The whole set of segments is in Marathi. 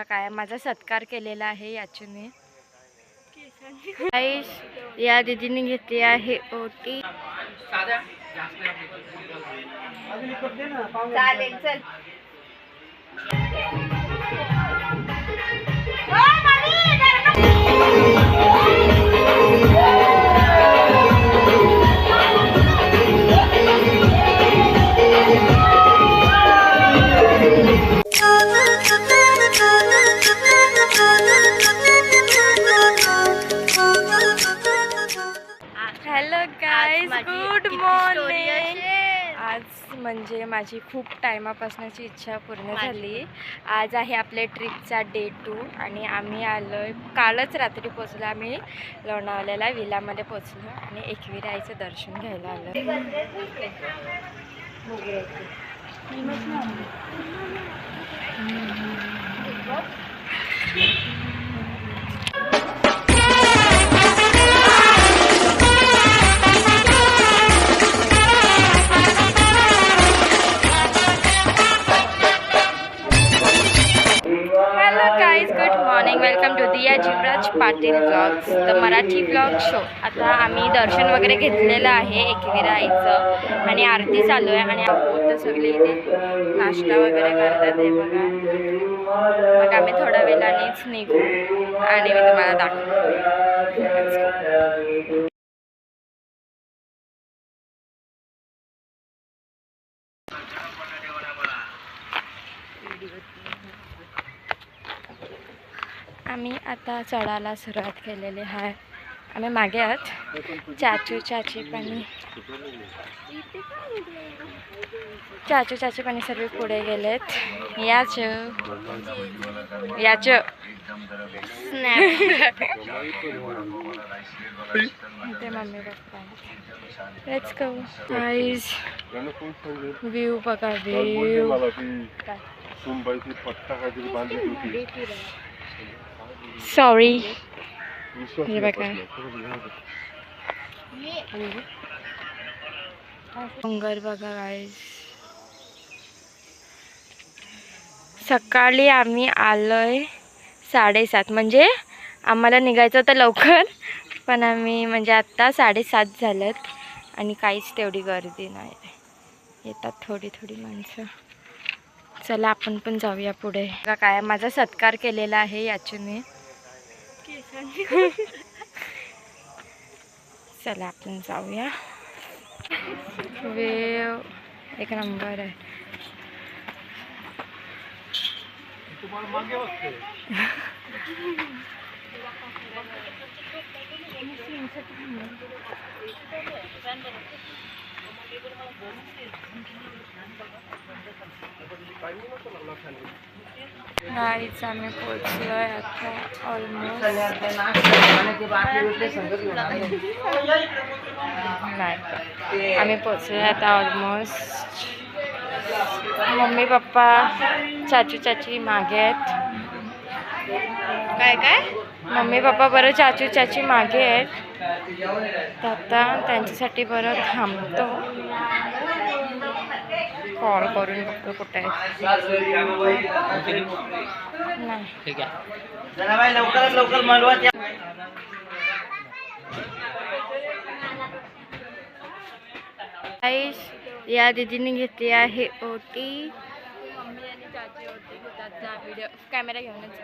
काय माझा सत्कार केलेला आहे याचूने. या दीदीने घेतली आहे ओटी. चालेल चल. Hello guys, good morning. आज म्हणजे माझी खूप टायमापासूनची इच्छा पूर्ण झाली. आज आहे आपल्या ट्रिपचा डे 2 आणि आम्ही आलोय. कालच रात्री पोचलो आम्ही लोणावळ्याला, विलामध्ये पोचलो आणि एकविराईचं दर्शन घ्यायला आलो. Welcome to Diya Jeevraj Patil blogs, the Marathi blog show. आता आम्ही दर्शन वगैरे घेतलेलं आहे एकविराईचं आणि आरती चालू आहे आणि आहोत सगळे इथे नाश्ता वगैरे करतात आहे बघा. मग आम्ही थोड्या वेळानेच निघू आणि मी तुम्हाला दाखवतो. आम्ही आता चढायला सुरुवात केलेली आहे. आम्ही मागे आहोत. चाचू चाची पाणी सर्व पुढे गेलेत. याच ते mummy papa. Let's go guys. View बघा, व्ह्यू. सॉरी, हे बघा डोंगर बघा गाईज. सकाळी आम्ही आलोय 7:30, म्हणजे आम्हाला निघायचं होतं लवकर, पण आम्ही म्हणजे आत्ता 7:30 झालेत आणि काहीच तेवढी गर्दी नाही. येतात थोडी थोडी माणसं. चला आपण पण जाऊया पुढे. काय माझा सत्कार केलेला आहे याचूने. चला आपण जाऊया. वेव एक नंबर आहे. गाईच आम्ही पोचलोय आता ऑलमोस्ट. नाही, आम्ही पोचलोय आता ऑलमोस्ट. मम्मी पप्पा चाचू चाची मागे आहेत. काय मम्मी पप्पा बरं चाचू चाची मागे आहेत. तर आता त्यांच्यासाठी बरं थांबतो. कॉल करून बघतो कुठे आहे. नाही ठीक आहे. लवकर मालवा. या दीदीने घेतली आहे ओटी. मम्मी आणि चाची ओटी घेतात. व्हिडिओ कॅमेरा घेऊनच.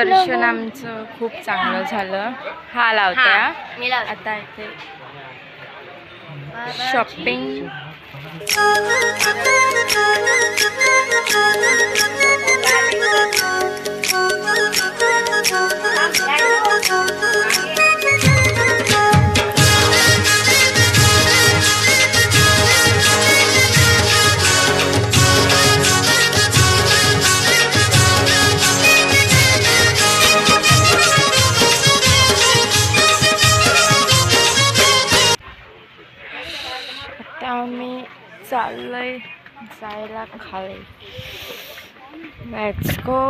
दर्शन आमचं खूप चांगलं झालं. हा लावत्या मी लावते. आता इथे शॉपिंग. आम्ही चाललोय जायला खाली. Let's go.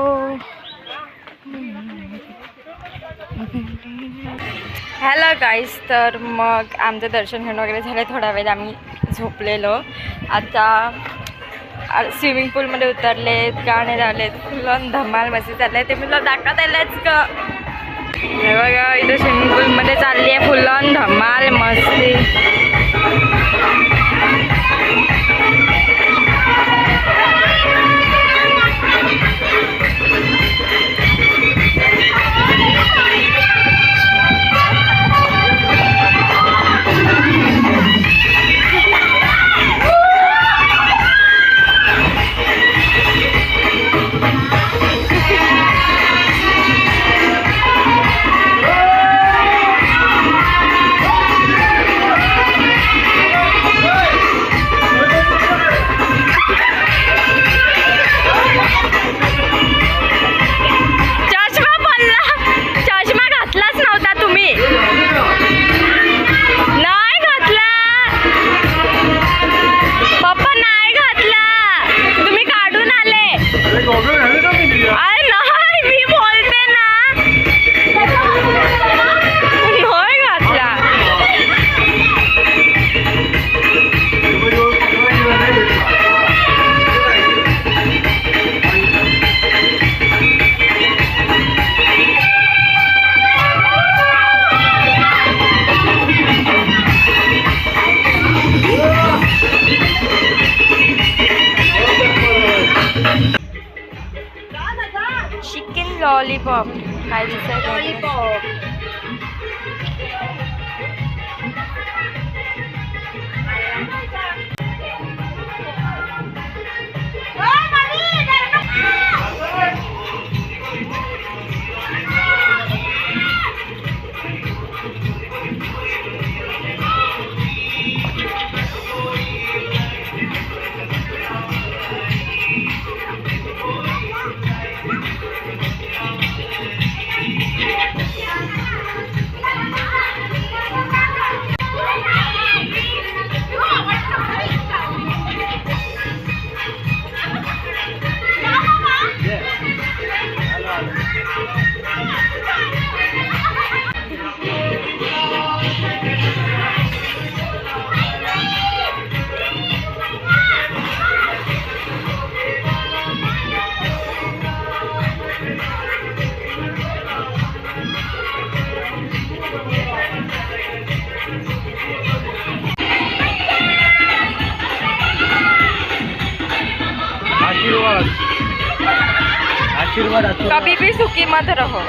हॅलो गाईज, तर मग आमचं दर्शन घेऊन वगैरे झालं. थोडा वेळ आम्ही झोपलेलो. आता स्विमिंग पूलमध्ये उतरलेत, गाणे लावलेत, फुलं धमाल मस्ती चालले. ते मी तुला दाखवत आलेच ग. हे बघा इथे स्विमिंग पूलमध्ये चालली आहे फुलं धमाल मस्ती. चिकन लॉलीपॉप काय दिसत लॉलीपॉप. आशीर्वाद कभी भी सुखी मत रहो.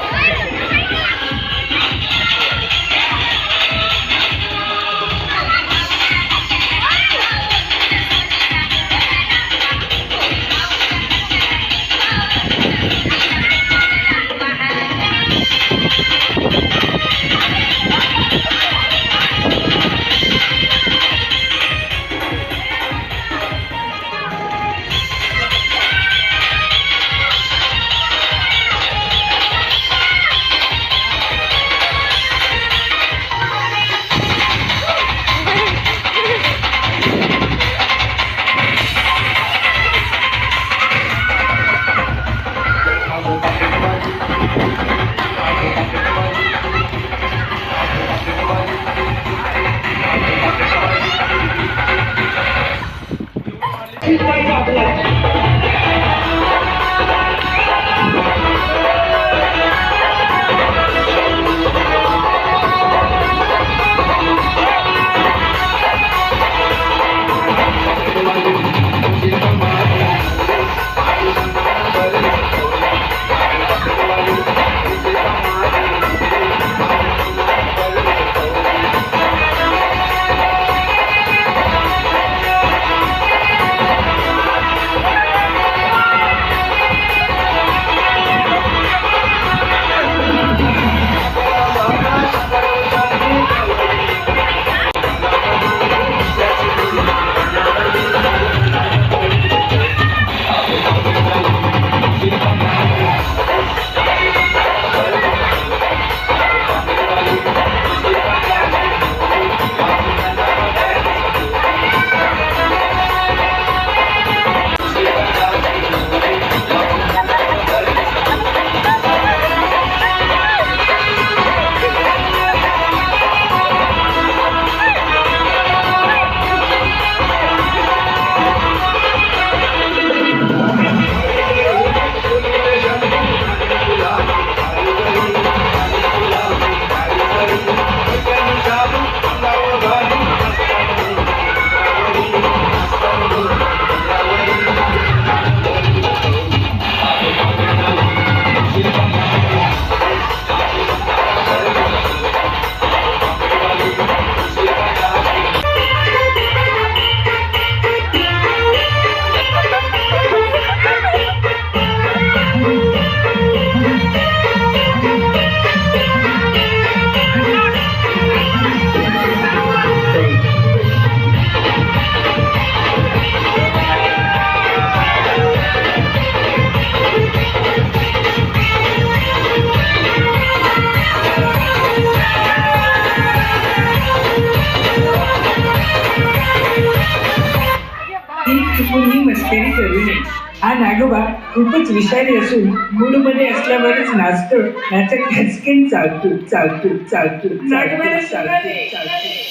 कुणी मस्करी करू नये. हा नागोबा खूपच विषारी असून मूड मध्ये असल्यावरच नाचतो, नाचत घसकन चालतो चालतो चालतो चालतो चालतो चालतो.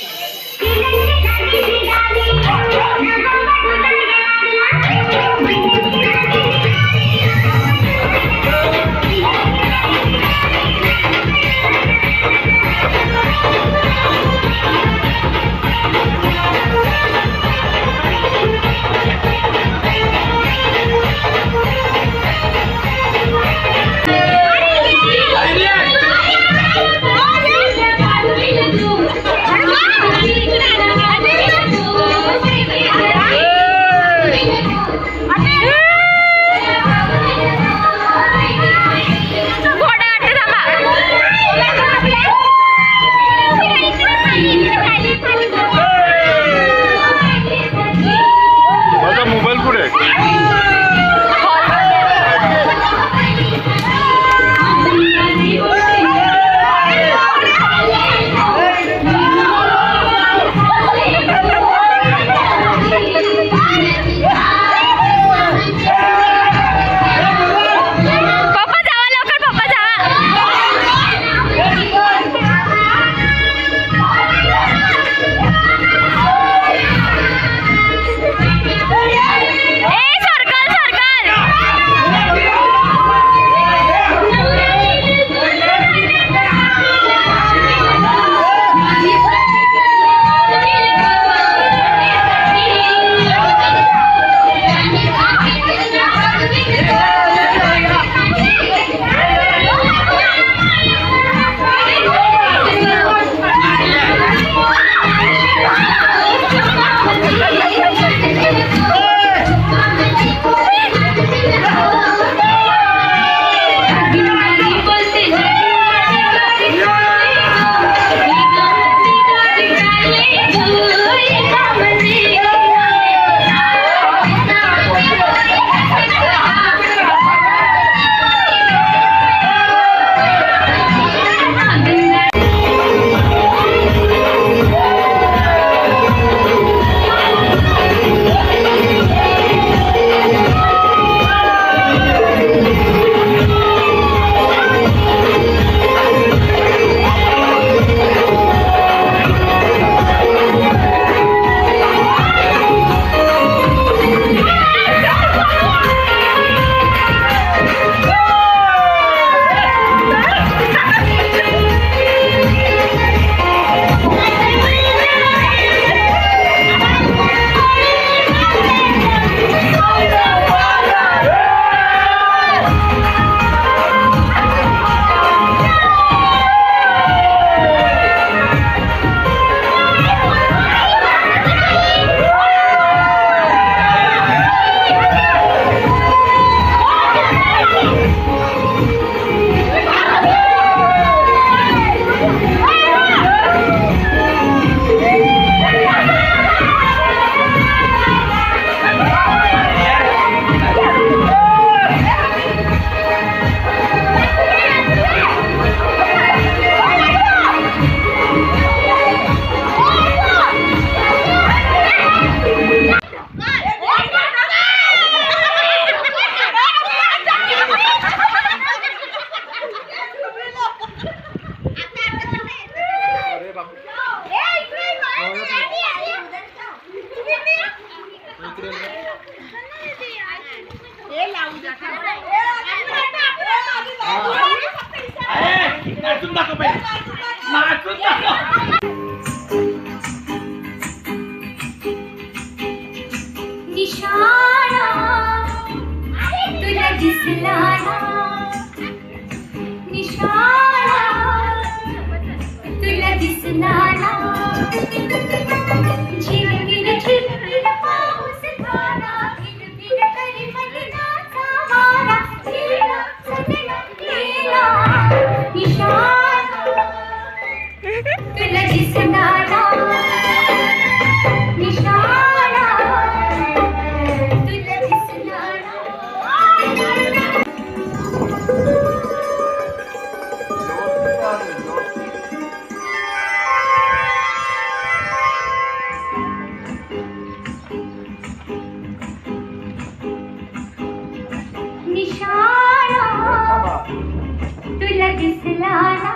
दिसला ना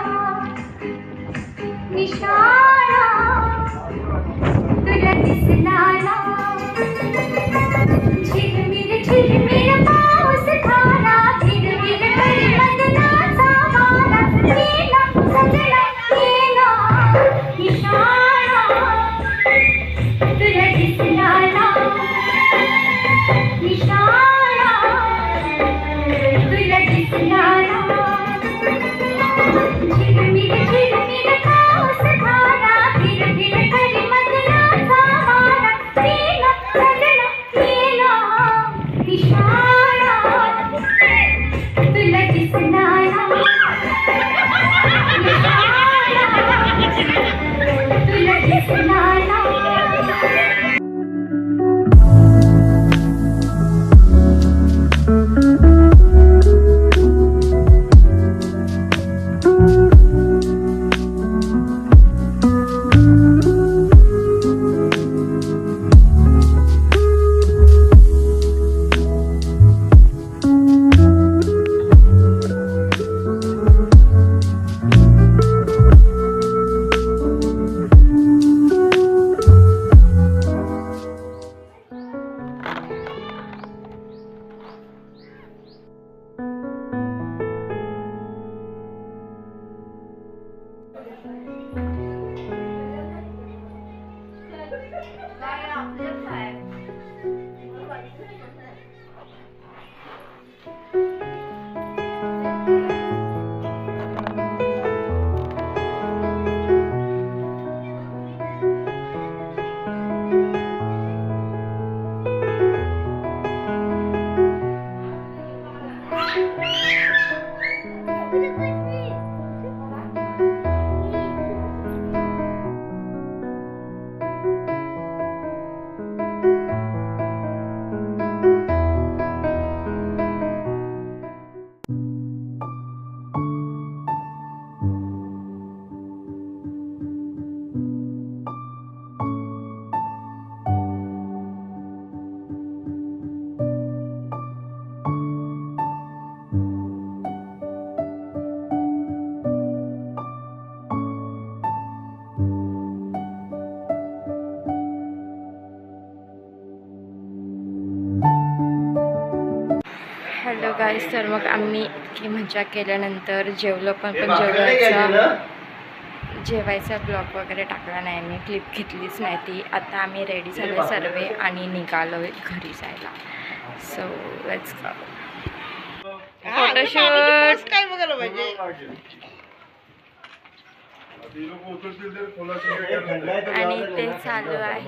निशाणा, तुला दिसला ना झिरमिर झिरमिर पाऊस धारा, झिरमिर करी मदनाचा वारा, येना सजना येना निशाणा, तुला दिसला ना निशाणा, तुला दिसला ना झिरमिर झिरमिर पाऊस धारा, झिरमिर करी मदनाचा वारा, येना सजना येना निशाणा, तुला दिसला ना निशाणा, तुला दिसला ना. हॅलो गाईस, तर मग आम्ही इतकी मजा केल्यानंतर जेवलो पण जेवायचा ब्लॉग वगैरे टाकला नाही, मी क्लिप घेतलीच नाही ती. आता आम्ही रेडी झाले सर्वे आणि निघालो घरी जायला. So let's go. फोटोशूट काय बघायला पाहिजे. आणि ते चालू आहे.